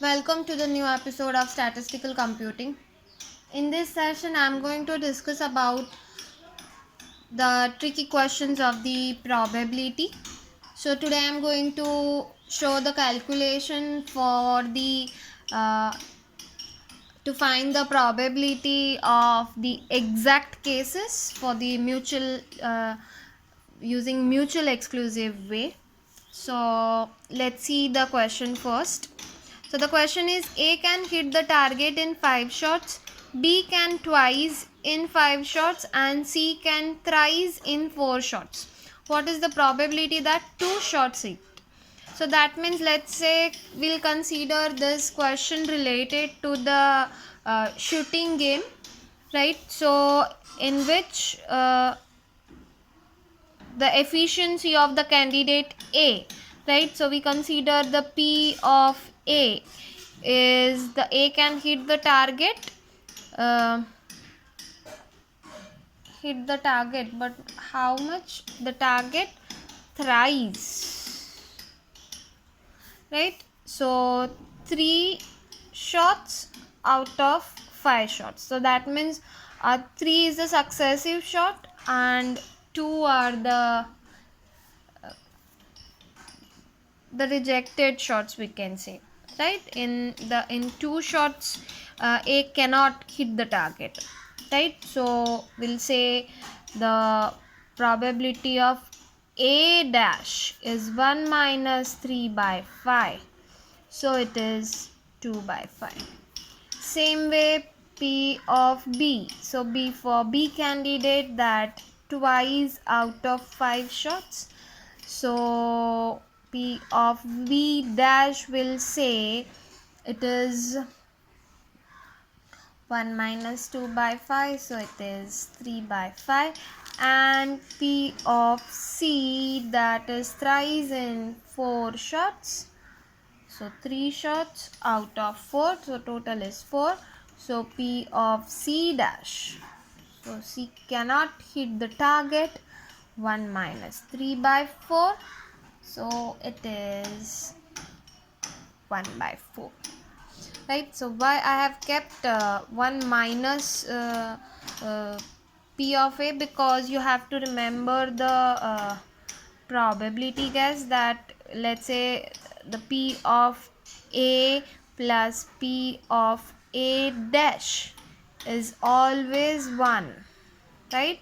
Welcome to the new episode of Statistical Computing. In this session, I am going to discuss about the tricky questions of the probability. So today I am going to show the calculation for the uh, to find the probability of the exact cases for the mutual using mutual exclusive way. So let's see the question first. So the question is, A can hit the target in 5 shots, B can twice in 5 shots, and C can thrice in 4 shots. What is the probability that 2 shots hit? So that means, let's say we'll consider this question related to the shooting game, right? So in which the efficiency of the candidate A, right? So we consider the P of A is the A can hit the target, uh, but how much? The target thrice, right? So 3 shots out of 5 shots. So that means 3 is the successive shot and 2 are the rejected shots, we can say, right? In 2 shots, A cannot hit the target, right? So we'll say the probability of A dash is 1 minus 3 by 5, so it is 2 by 5. Same way P of B, so B for B candidate, that twice out of 5 shots. So P of V dash will say it is 1 minus 2 by 5, so it is 3 by 5. And P of C, that is thrice in 4 shots, so 3 shots out of 4, so total is 4. So P of C dash, so C cannot hit the target, 1 minus 3 by 4, so it is 1 by 4, right? So why I have kept 1 minus P of A, because you have to remember the probability, guess that, let's say the P of A plus P of A dash is always 1, right?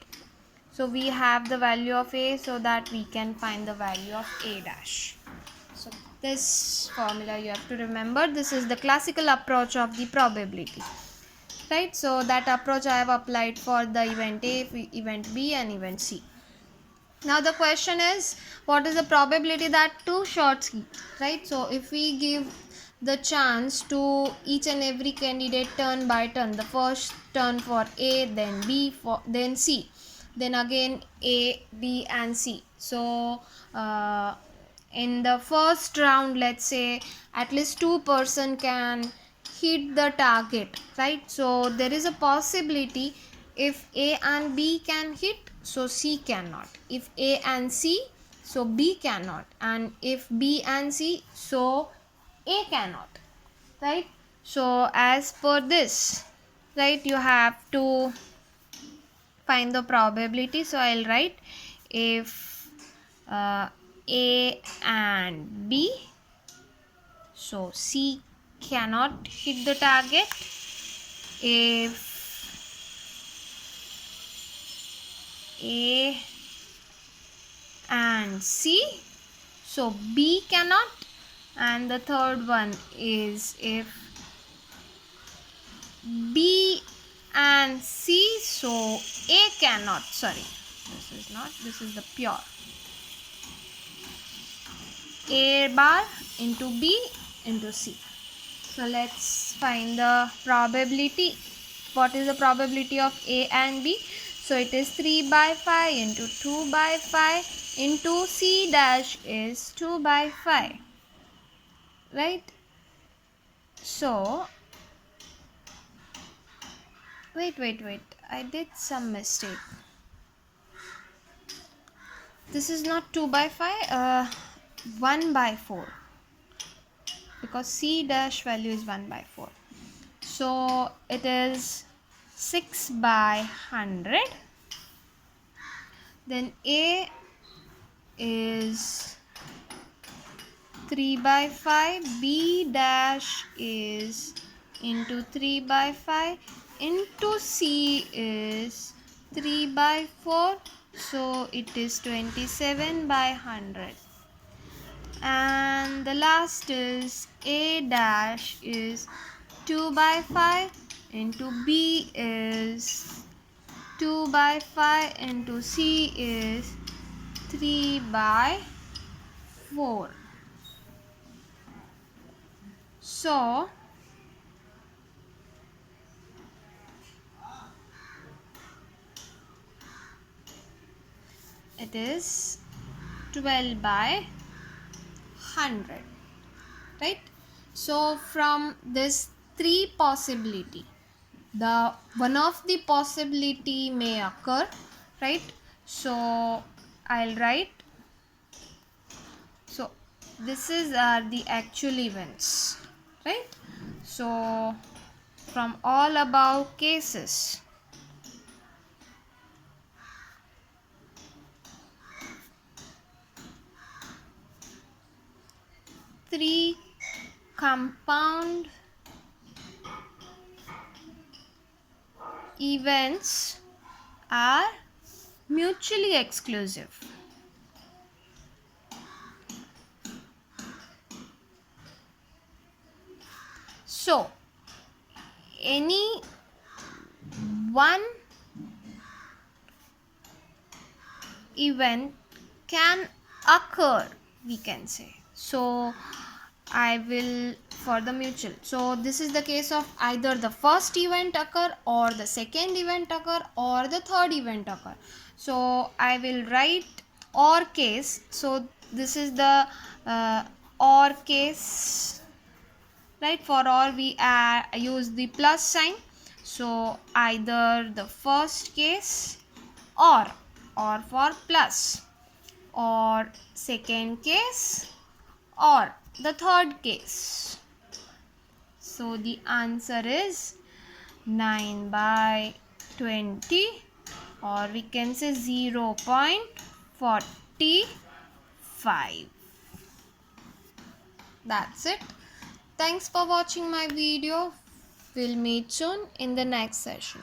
So we have the value of A, so that we can find the value of A dash. So this formula you have to remember. This is the classical approach of the probability, right? So that approach I have applied for the event A, event B and event C. Now the question is, what is the probability that 2 shots hit, right? So if we give the chance to each and every candidate turn by turn, the first turn for A, then B, then C, then again A, B and C. So in the first round, let's say at least 2% can hit the target, right? So there is a possibility, if A and B can hit, so C cannot. If A and C, so B cannot. And if B and C, so A cannot, right? So as per this, right, you have to find the probability. So I'll write, if A and B, so C cannot hit the target. If A and C, so B cannot. And the third one is, if B and C, so A cannot. Sorry, this is not, this is the pure A bar into B into C. So let's find the probability. What is the probability of A and B? So it is 3 by 5 into 2 by 5 into C dash is 2 by 5, right? So wait, I did some mistake. This is not 2 by 5, 1 by 4. because C dash value is 1 by 4. So it is 6 by 100. Then A is 3 by 5. B dash is into 3 by 5 into C is 3 by 4. So it is 27 by 100. And the last is A dash is 2 by 5 into B is 2 by 5 into C is 3 by 4. So it is 12 by 100, right? So from this three possibility, the one of the possibility may occur, right? So I'll write, so this is the actual events, right? So from all above cases, three compound events are mutually exclusive. So any one event can occur, we can say. So I will, for the mutual, so this is the case of either the first event occur or the second event occur or the third event occur. So I will write or case. So this is the or case, right? For or we use the plus sign. So either the first case or for plus, or second case or the third case. So the answer is 9 by 20, or we can say 0.45. That's it. Thanks for watching my video. We'll meet soon in the next session.